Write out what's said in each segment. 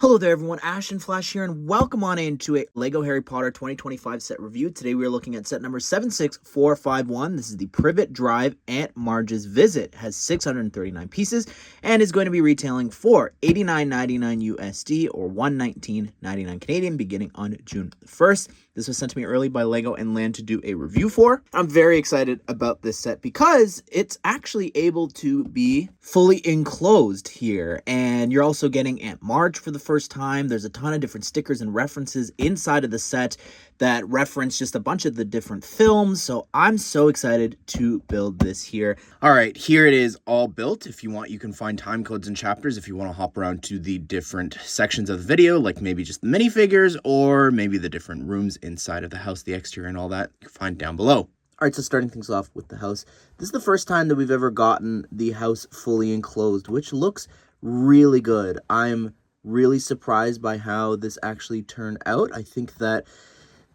Hello there everyone, Ash and Flash here, and welcome on into a LEGO Harry Potter 2025 set review. Today we are looking at set number 76451. This is the Privet Drive Aunt Marge's Visit. It has 639 pieces and is going to be retailing for $89.99 USD or $119.99 Canadian beginning on June 1st. This was sent to me early by LEGO and Land to do a review for. I'm very excited about this set because it's actually able to be fully enclosed here, and you're also getting Aunt Marge for the first time. There's a ton of different stickers and references inside of the set that reference just a bunch of the different films, so I'm so excited to build this here. All right, here it is all built. If you want, you can find time codes and chapters if you want to hop around to the different sections of the video, like maybe just the minifigures or maybe the different rooms inside of the house, the exterior and all that, you can find down below. All right, so starting things off with the house. This is the first time that we've ever gotten the house fully enclosed, which looks really good. I'm really surprised by how this actually turned out. I think that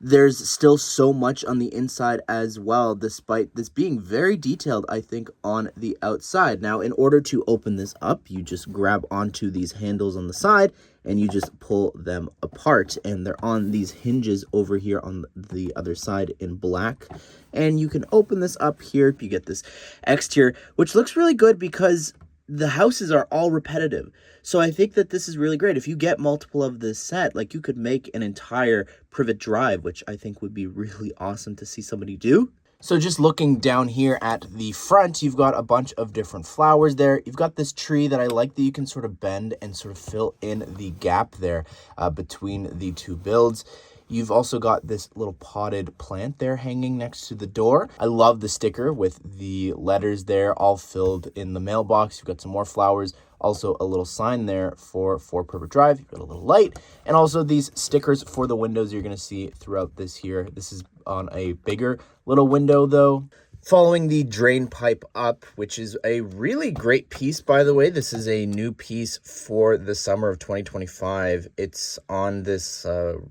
there's still so much on the inside as well, despite this being very detailed, I think, on the outside. Now, in order to open this up, you just grab onto these handles on the side and you just pull them apart, and they're on these hinges over here on the other side in black. And you can open this up here. You get this exterior, which looks really good because the houses are all repetitive. So I think that this is really great. If you get multiple of this set, like, you could make an entire Privet Drive, which I think would be really awesome to see somebody do. So just looking down here at the front, you've got a bunch of different flowers there. You've got this tree that I like that you can sort of bend and sort of fill in the gap there between the two builds. You've also got this little potted plant there hanging next to the door. I love the sticker with the letters there all filled in the mailbox. You've got some more flowers. Also a little sign there for Privet Drive. You've got a little light. And also these stickers for the windows you're going to see throughout this here. This is on a bigger little window though. Following the drain pipe up, which is a really great piece, by the way. This is a new piece for the summer of 2025. It's on this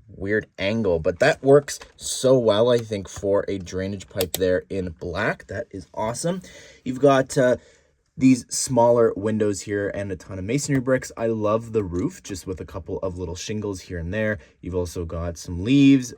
weird angle, but that works so well, I think, for a drainage pipe there in black. That is awesome. You've got these smaller windows here and a ton of masonry bricks. I love the roof, just with a couple of little shingles here and there. You've also got some leaves,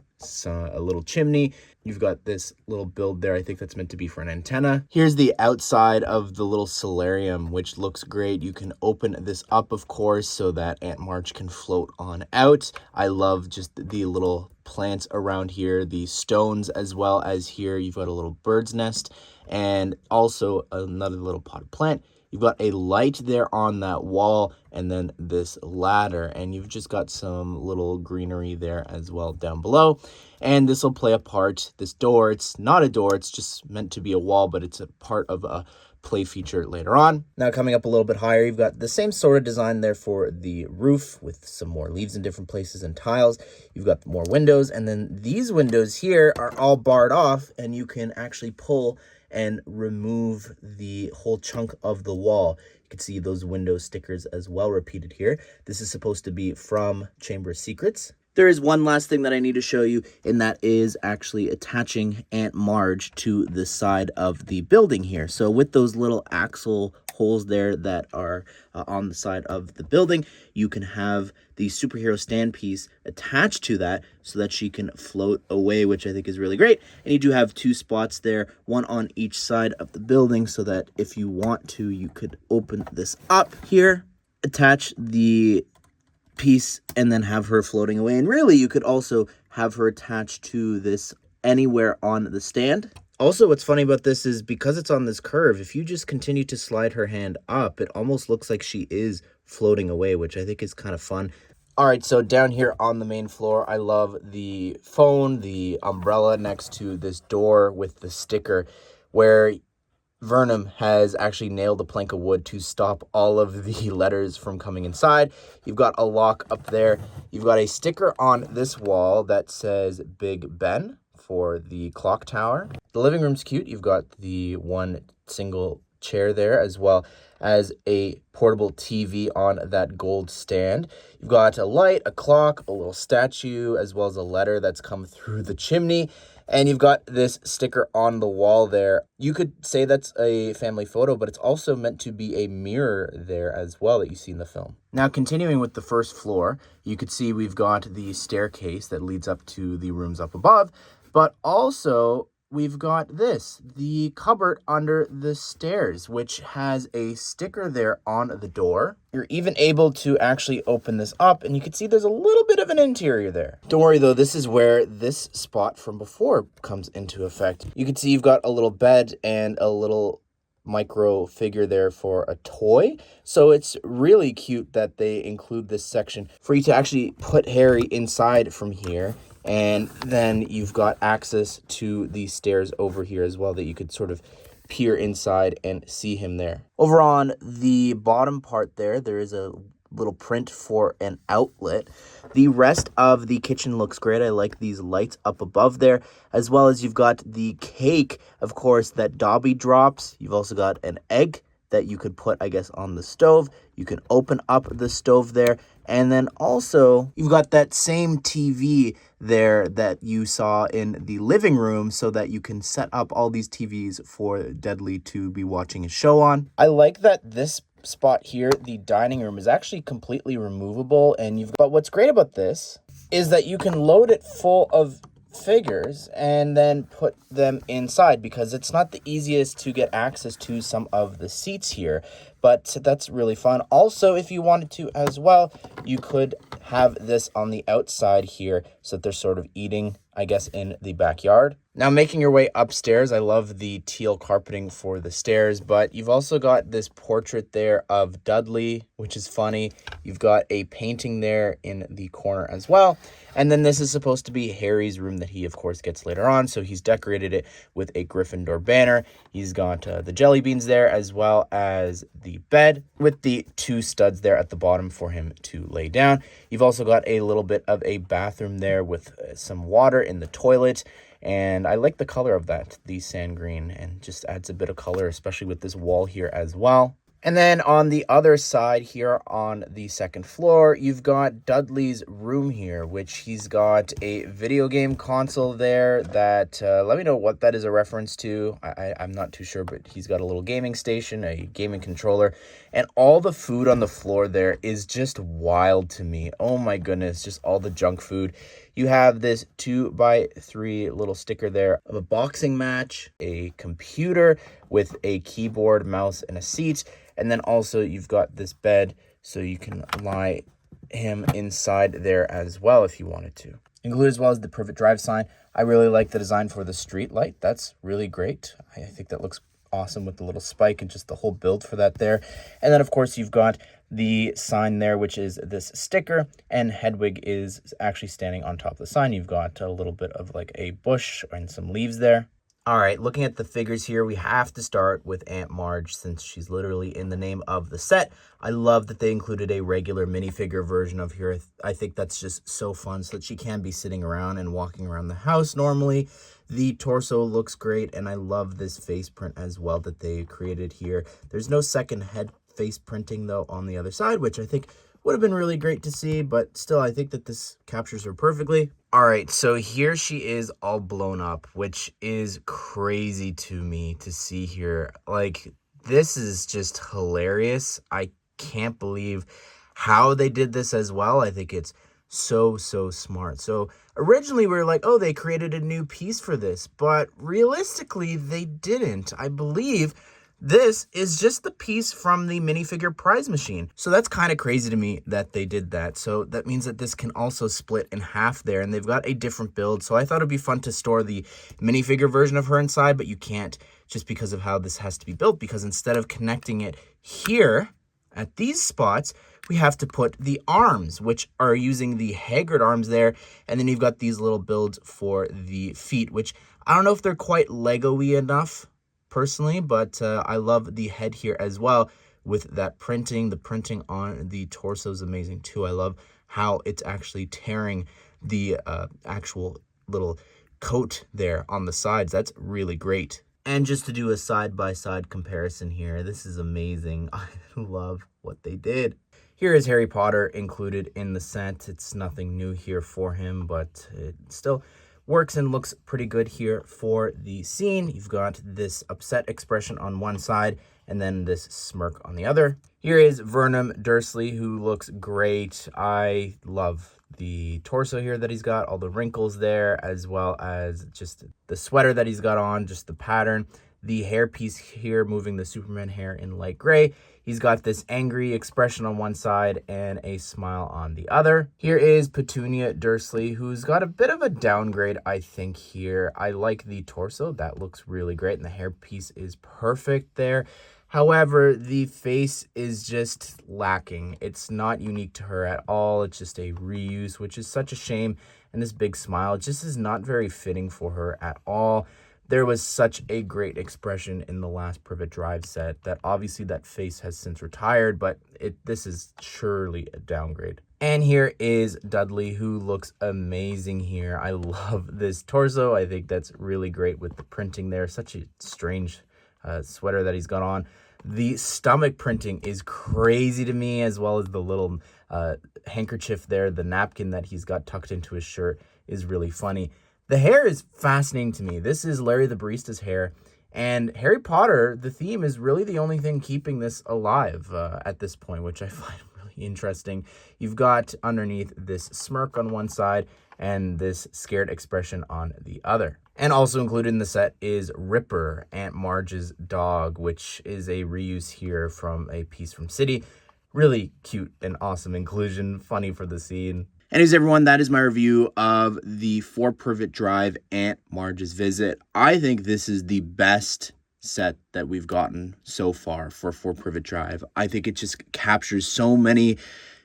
a little chimney. You've got this little build there. I think that's meant to be for an antenna. Here's the outside of the little solarium, which looks great. You can open this up, of course, so that Aunt Marge can float on out. I love just the little plants around here, the stones, as well as here you've got a little bird's nest and also another little potted plant. You've got a light there on that wall and then this ladder, and you've just got some little greenery there as well down below. And this will play a part. This door, it's not a door, it's just meant to be a wall, but it's a part of a play feature later on. Now coming up a little bit higher, you've got the same sort of design there for the roof with some more leaves in different places and tiles. You've got more windows, and then these windows here are all barred off, and you can actually pull and remove the whole chunk of the wall. You can see those window stickers as well repeated here. This is supposed to be from Chamber of Secrets. There is one last thing that I need to show you, and that is actually attaching Aunt Marge to the side of the building here. So with those little axle holes there that are on the side of the building, you can have the superhero stand piece attached to that so that she can float away, which I think is really great. And you do have two spots there, one on each side of the building, so that if you want to, you could open this up here, attach the piece, and then have her floating away. And really, you could also have her attached to this anywhere on the stand. Also, what's funny about this is because it's on this curve, if you just continue to slide her hand up, it almost looks like she is floating away, which I think is kind of fun. All right, so down here on the main floor, I love the phone, the umbrella next to this door with the sticker where Vernum has actually nailed a plank of wood to stop all of the letters from coming inside. You've got a lock up there. You've got a sticker on this wall that says Big Ben for the clock tower. The living room's cute. You've got the one single chair there, as well as a portable TV on that gold stand. You've got a light, a clock, a little statue, as well as a letter that's come through the chimney. And you've got this sticker on the wall there. You could say that's a family photo, but it's also meant to be a mirror there as well that you see in the film. Now, continuing with the first floor, you could see we've got the staircase that leads up to the rooms up above, but also we've got the cupboard under the stairs, which has a sticker there on the door. You're even able to actually open this up, and you can see there's a little bit of an interior there. Don't worry though, this is where this spot from before comes into effect. You can see you've got a little bed and a little micro figure there for a toy. So it's really cute that they include this section for you to actually put Harry inside from here. And then you've got access to the stairs over here as well that you could sort of peer inside and see him there. Over on the bottom part there is a little print for an outlet. The rest of the kitchen looks great. I like these lights up above there, as well as you've got the cake, of course, that Dobby drops. You've also got an egg that you could put, I guess, on the stove. You can open up the stove there. And then also you've got that same TV there that you saw in the living room so that you can set up all these TVs for Dudley to be watching a show on. I like that this spot here, the dining room, is actually completely removable. But what's great about this is that you can load it full of figures and then put them inside, because it's not the easiest to get access to some of the seats here, but that's really fun. Also, if you wanted to as well, you could have this on the outside here so that they're sort of eating, I guess, in the backyard. Now, making your way upstairs, I love the teal carpeting for the stairs, but you've also got this portrait there of Dudley, which is funny. You've got a painting there in the corner as well. And then this is supposed to be Harry's room that he, of course, gets later on. So he's decorated it with a Gryffindor banner. He's got the jelly beans there, as well as the bed with the two studs there at the bottom for him to lay down. You've also got a little bit of a bathroom there with some water in the toilet. And I like the color of that, the sand green, and just adds a bit of color, especially with this wall here as well. And then on the other side here on the second floor, you've got Dudley's room here, which he's got a video game console there that, let me know what that is a reference to. I'm not too sure, but he's got a little gaming station, a gaming controller, and all the food on the floor there is just wild to me. Oh my goodness, just all the junk food. You have this 2x3 little sticker there of a boxing match, a computer with a keyboard, mouse, and a seat. And then also you've got this bed so you can lie him inside there as well if you wanted to. Included as well as the Privet Drive sign. I really like the design for the street light. That's really great. I think that looks awesome with the little spike and just the whole build for that there. And then of course you've got the sign there, which is this sticker, and Hedwig is actually standing on top of the sign. You've got a little bit of like a bush and some leaves there. All right, looking at the figures here, we have to start with Aunt Marge since she's literally in the name of the set. I love that they included a regular minifigure version of her. I think that's just so fun so that she can be sitting around and walking around the house normally. The torso looks great, and I love this face print as well that they created here. There's no second head face printing, though, on the other side, which I think would have been really great to see, but still, I think that this captures her perfectly. All right, so here she is all blown up, which is crazy to me to see here. Like, this is just hilarious. I can't believe how they did this as well. I think it's so smart. So originally we were like, oh, they created a new piece for this, but realistically they didn't. I believe this is just the piece from the minifigure prize machine. So that's kind of crazy to me that they did that. So that means that this can also split in half there, and they've got a different build. So I thought it'd be fun to store the minifigure version of her inside, but you can't just because of how this has to be built, because instead of connecting it here at these spots, we have to put the arms, which are using the Hagrid arms there. And then you've got these little builds for the feet, which I don't know if they're quite Lego-y enough personally, but I love the head here as well with that printing. The printing on the torso is amazing too. I love how it's actually tearing the actual little coat there on the sides. That's really great. And just to do a side-by-side comparison here, this is amazing. I love what they did. Here is Harry Potter included in the set. It's nothing new here for him, but it still works and looks pretty good here for the scene. You've got this upset expression on one side and then this smirk on the other. Here is Vernon Dursley, who looks great. I love the torso here that he's got, all the wrinkles there, as well as just the sweater that he's got on, just the pattern. The hairpiece here, moving the Superman hair in light gray. He's got this angry expression on one side and a smile on the other. Here is Petunia Dursley, who's got a bit of a downgrade, I think, here. I like the torso. That looks really great, and the hairpiece is perfect there. However, the face is just lacking. It's not unique to her at all. It's just a reuse, which is such a shame. And this big smile just is not very fitting for her at all. There was such a great expression in the last Privet Drive set that obviously that face has since retired, but this is surely a downgrade. And here is Dudley, who looks amazing here. I love this torso. I think that's really great with the printing there. Such a strange sweater that he's got on. The stomach printing is crazy to me, as well as the little handkerchief there. The napkin that he's got tucked into his shirt is really funny. The hair is fascinating to me. This is Larry the Barista's hair, and Harry Potter, the theme, is really the only thing keeping this alive at this point, which I find really interesting. You've got underneath this smirk on one side and this scared expression on the other. And also included in the set is Ripper, Aunt Marge's dog, which is a reuse here from a piece from City. Really cute and awesome inclusion, funny for the scene. Anyways, everyone, that is my review of the For Privet Drive Aunt Marge's Visit. I think this is the best set that we've gotten so far for Privet Drive. I think it just captures so many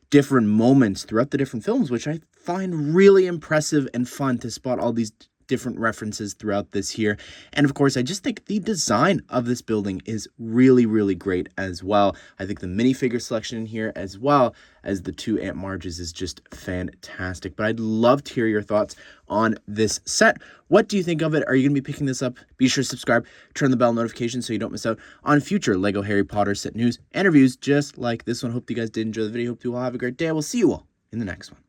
different moments throughout the different films, which I find really impressive and fun to spot all these different references throughout this here. And of course, I just think the design of this building is really, really great as well. I think the minifigure selection in here, as well as the two Aunt Marges, is just fantastic. But I'd love to hear your thoughts on this set. What do you think of it? Are you going to be picking this up? Be sure to subscribe, turn the bell notification so you don't miss out on future LEGO Harry Potter set news and reviews just like this one. Hope you guys did enjoy the video. Hope you all have a great day. I will see you all in the next one.